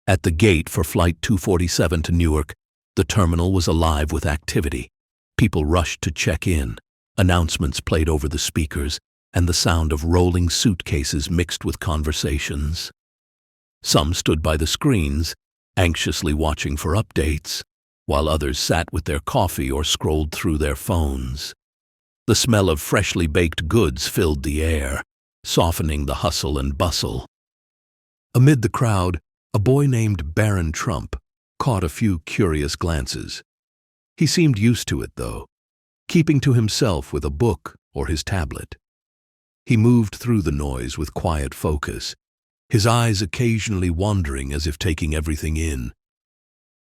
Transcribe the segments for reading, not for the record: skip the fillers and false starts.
At the gate for Flight 247 to Newark, the terminal was alive with activity. People rushed to check in, announcements played over the speakers, and the sound of rolling suitcases mixed with conversations. Some stood by the screens, anxiously watching for updates, while others sat with their coffee or scrolled through their phones. The smell of freshly baked goods filled the air, softening the hustle and bustle. Amid the crowd, a boy named Barron caught a few curious glances. He seemed used to it, though, keeping to himself with a book or his tablet. He moved through the noise with quiet focus, his eyes occasionally wandering as if taking everything in.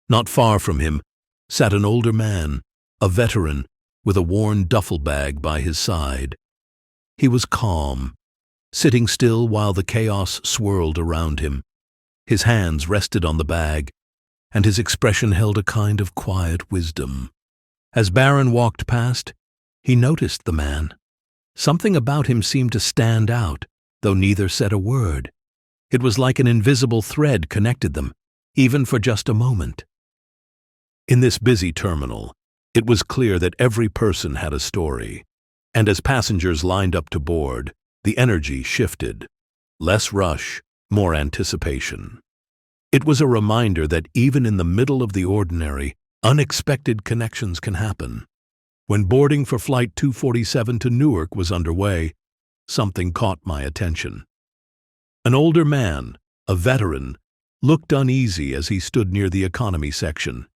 Not far from him sat an older man, a veteran, with a worn duffel bag by his side. He was calm, sitting still while the chaos swirled around him. His hands rested on the bag, and his expression held a kind of quiet wisdom. As Barron walked past, he noticed the man. Something about him seemed to stand out, though neither said a word. It was like an invisible thread connected them, even for just a moment. In this busy terminal, it was clear that every person had a story, and as passengers lined up to board, the energy shifted. Less rush, more anticipation. It was a reminder that even in the middle of the ordinary, unexpected connections can happen. When boarding for Flight 247 to Newark was underway, something caught my attention. An older man, a veteran, looked uneasy as he stood near the economy section.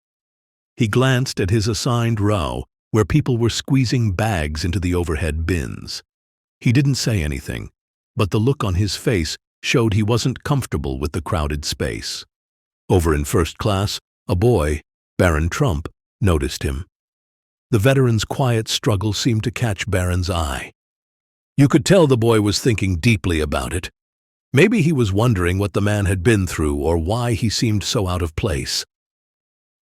He glanced at his assigned row, where people were squeezing bags into the overhead bins. He didn't say anything, but the look on his face showed he wasn't comfortable with the crowded space. Over in first class, a boy, Barron noticed him. The veteran's quiet struggle seemed to catch Barron's eye. You could tell the boy was thinking deeply about it. Maybe he was wondering what the man had been through or why he seemed so out of place.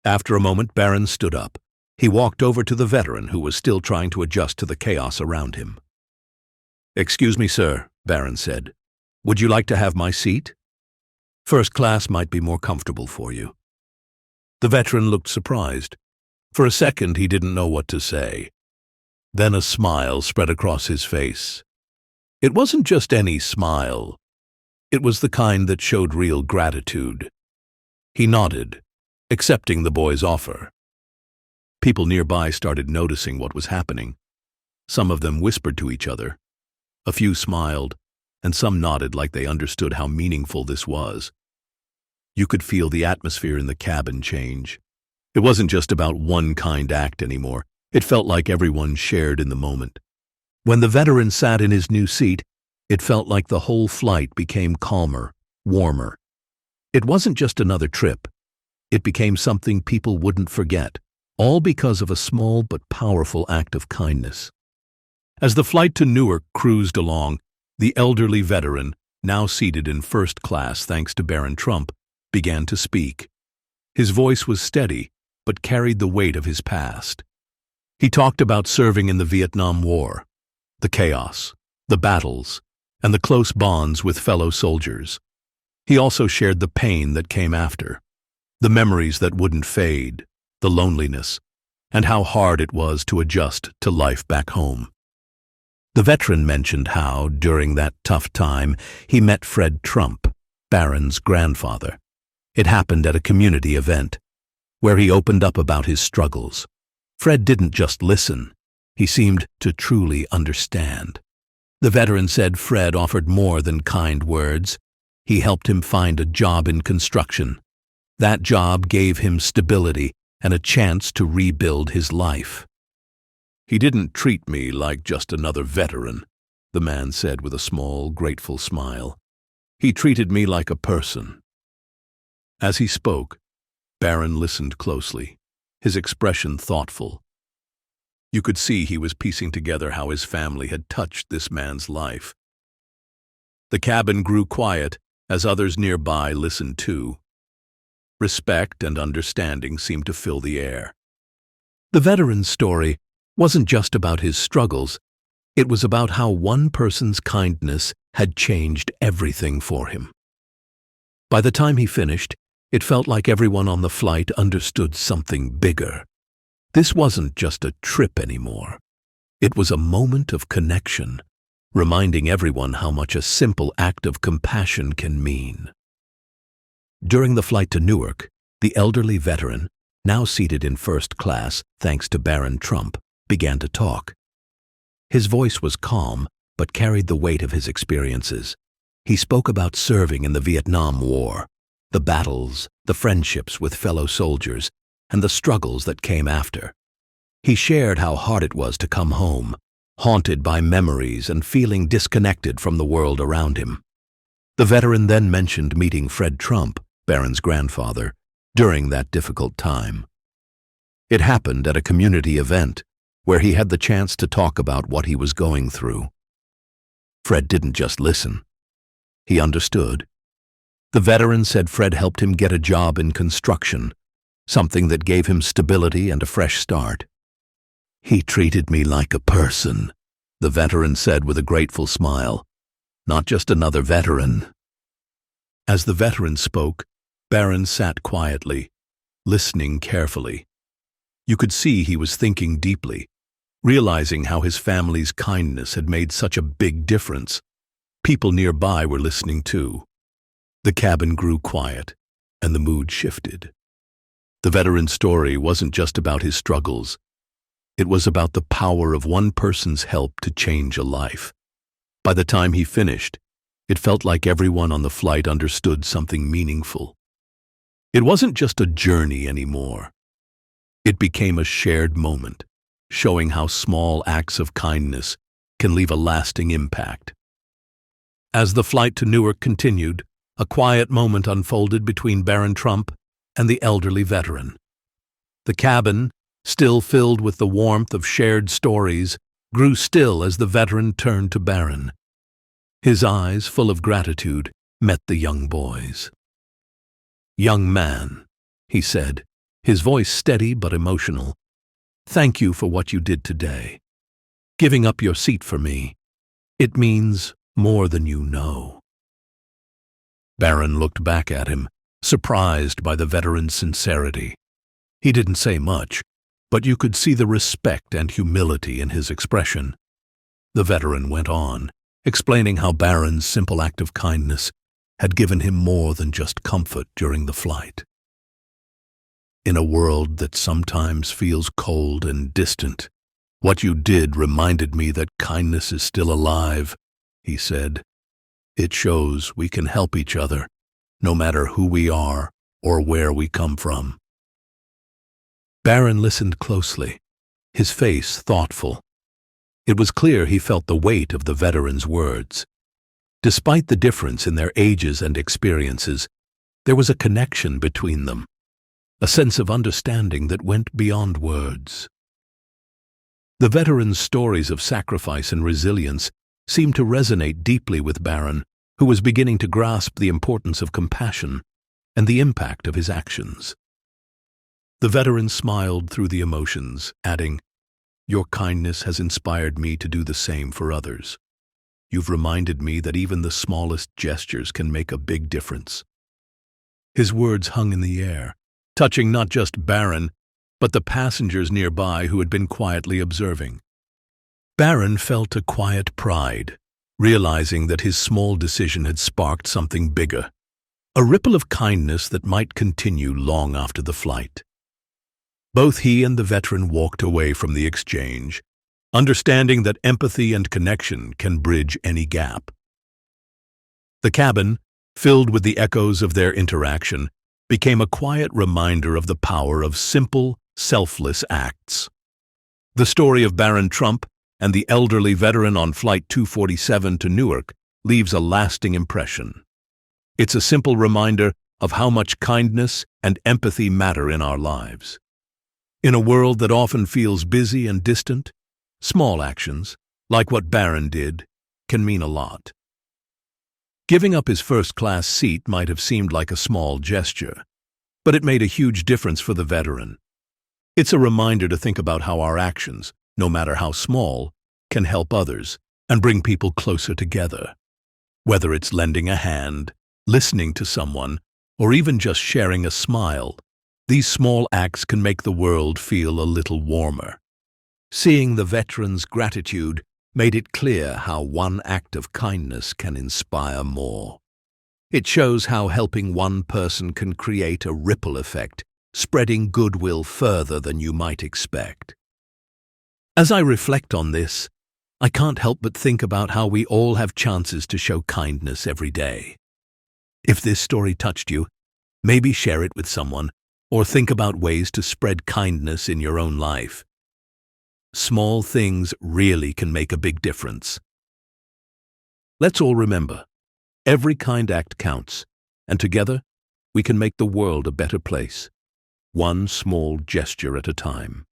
After a moment, Barron stood up. He walked over to the veteran, who was still trying to adjust to the chaos around him. "Excuse me, sir," Barron said. "Would you like to have my seat? First class might be more comfortable for you." The veteran looked surprised. For a second, he didn't know what to say. Then a smile spread across his face. It wasn't just any smile. It was the kind that showed real gratitude. He nodded, accepting the boy's offer. People nearby started noticing what was happening. Some of them whispered to each other. A few smiled, and some nodded like they understood how meaningful this was. You could feel the atmosphere in the cabin change. It wasn't just about one kind act anymore. It felt like everyone shared in the moment. When the veteran sat in his new seat, it felt like the whole flight became calmer, warmer. It wasn't just another trip. It became something people wouldn't forget, all because of a small but powerful act of kindness. As the flight to Newark cruised along, the elderly veteran, now seated in first class thanks to Barron began to speak. His voice was steady, but carried the weight of his past. He talked about serving in the Vietnam War, the chaos, the battles, and the close bonds with fellow soldiers. He also shared the pain that came after, the memories that wouldn't fade, the loneliness, and how hard it was to adjust to life back home. The veteran mentioned how, during that tough time, he met Fred Barron's grandfather. It happened at a community event, where he opened up about his struggles. Fred didn't just listen, he seemed to truly understand. The veteran said Fred offered more than kind words. He helped him find a job in construction. That job gave him stability and a chance to rebuild his life. "He didn't treat me like just another veteran," the man said with a small, grateful smile. "He treated me like a person." As he spoke, Barron listened closely, his expression thoughtful. You could see he was piecing together how his family had touched this man's life. The cabin grew quiet as others nearby listened too. Respect and understanding seemed to fill the air. The veteran's story wasn't just about his struggles, it was about how one person's kindness had changed everything for him. By the time he finished, It felt like everyone on the flight understood something bigger. This wasn't just a trip anymore. It was a moment of connection, reminding everyone how much a simple act of compassion can mean. During the flight to Newark, the elderly veteran, now seated in first class thanks to Barron Trump, began to talk. His voice was calm, but carried the weight of his experiences. He spoke about serving in the Vietnam War, the battles, the friendships with fellow soldiers, and the struggles that came after. He shared how hard it was to come home, haunted by memories and feeling disconnected from the world around him. The veteran then mentioned meeting Fred Trump, Barron's grandfather, during that difficult time. It happened at a community event where he had the chance to talk about what he was going through. Fred didn't just listen. He understood. The veteran said Fred helped him get a job in construction, something that gave him stability and a fresh start. "He treated me like a person," the veteran said with a grateful smile. "Not just another veteran." As the veteran spoke, Barron sat quietly, listening carefully. You could see he was thinking deeply, realizing how his family's kindness had made such a big difference. People nearby were listening too. The cabin grew quiet, and the mood shifted. The veteran's story wasn't just about his struggles. It was about the power of one person's help to change a life. By the time he finished, it felt like everyone on the flight understood something meaningful. It wasn't just a journey anymore. It became a shared moment, showing how small acts of kindness can leave a lasting impact. As the flight to Newark continued, a quiet moment unfolded between Barron Trump and the elderly veteran. The cabin, still filled with the warmth of shared stories, grew still as the veteran turned to Barron. His eyes, full of gratitude, met the young boy's. "Young man," he said, his voice steady but emotional, "thank you for what you did today. Giving up your seat for me. It means more than you know." Barron looked back at him, surprised by the veteran's sincerity. He didn't say much, but you could see the respect and humility in his expression. The veteran went on, explaining how Barron's simple act of kindness had given him more than just comfort during the flight. "In a world that sometimes feels cold and distant, what you did reminded me that kindness is still alive," he said. "It shows we can help each other, no matter who we are or where we come from." Barron listened closely, his face thoughtful. It was clear he felt the weight of the veteran's words. Despite the difference in their ages and experiences, there was a connection between them, a sense of understanding that went beyond words. The veteran's stories of sacrifice and resilience seemed to resonate deeply with Barron, who was beginning to grasp the importance of compassion and the impact of his actions. The veteran smiled through the emotions, adding, "Your kindness has inspired me to do the same for others. You've reminded me that even the smallest gestures can make a big difference." His words hung in the air, touching not just Barron, but the passengers nearby who had been quietly observing. Barron felt a quiet pride, realizing that his small decision had sparked something bigger, a ripple of kindness that might continue long after the flight. Both he and the veteran walked away from the exchange, understanding that empathy and connection can bridge any gap. The cabin, filled with the echoes of their interaction, became a quiet reminder of the power of simple, selfless acts. The story of Barron Trump and the elderly veteran on Flight 247 to Newark leaves a lasting impression. It's a simple reminder of how much kindness and empathy matter in our lives. In a world that often feels busy and distant, small actions, like what Barron did, can mean a lot. Giving up his first-class seat might have seemed like a small gesture, but it made a huge difference for the veteran. It's a reminder to think about how our actions, no matter how small, can help others and bring people closer together. Whether it's lending a hand, listening to someone, or even just sharing a smile, these small acts can make the world feel a little warmer. Seeing the veterans' gratitude made it clear how one act of kindness can inspire more. It shows how helping one person can create a ripple effect, spreading goodwill further than you might expect. As I reflect on this, I can't help but think about how we all have chances to show kindness every day. If this story touched you, maybe share it with someone, or think about ways to spread kindness in your own life. Small things really can make a big difference. Let's all remember, every kind act counts, and together we can make the world a better place, one small gesture at a time.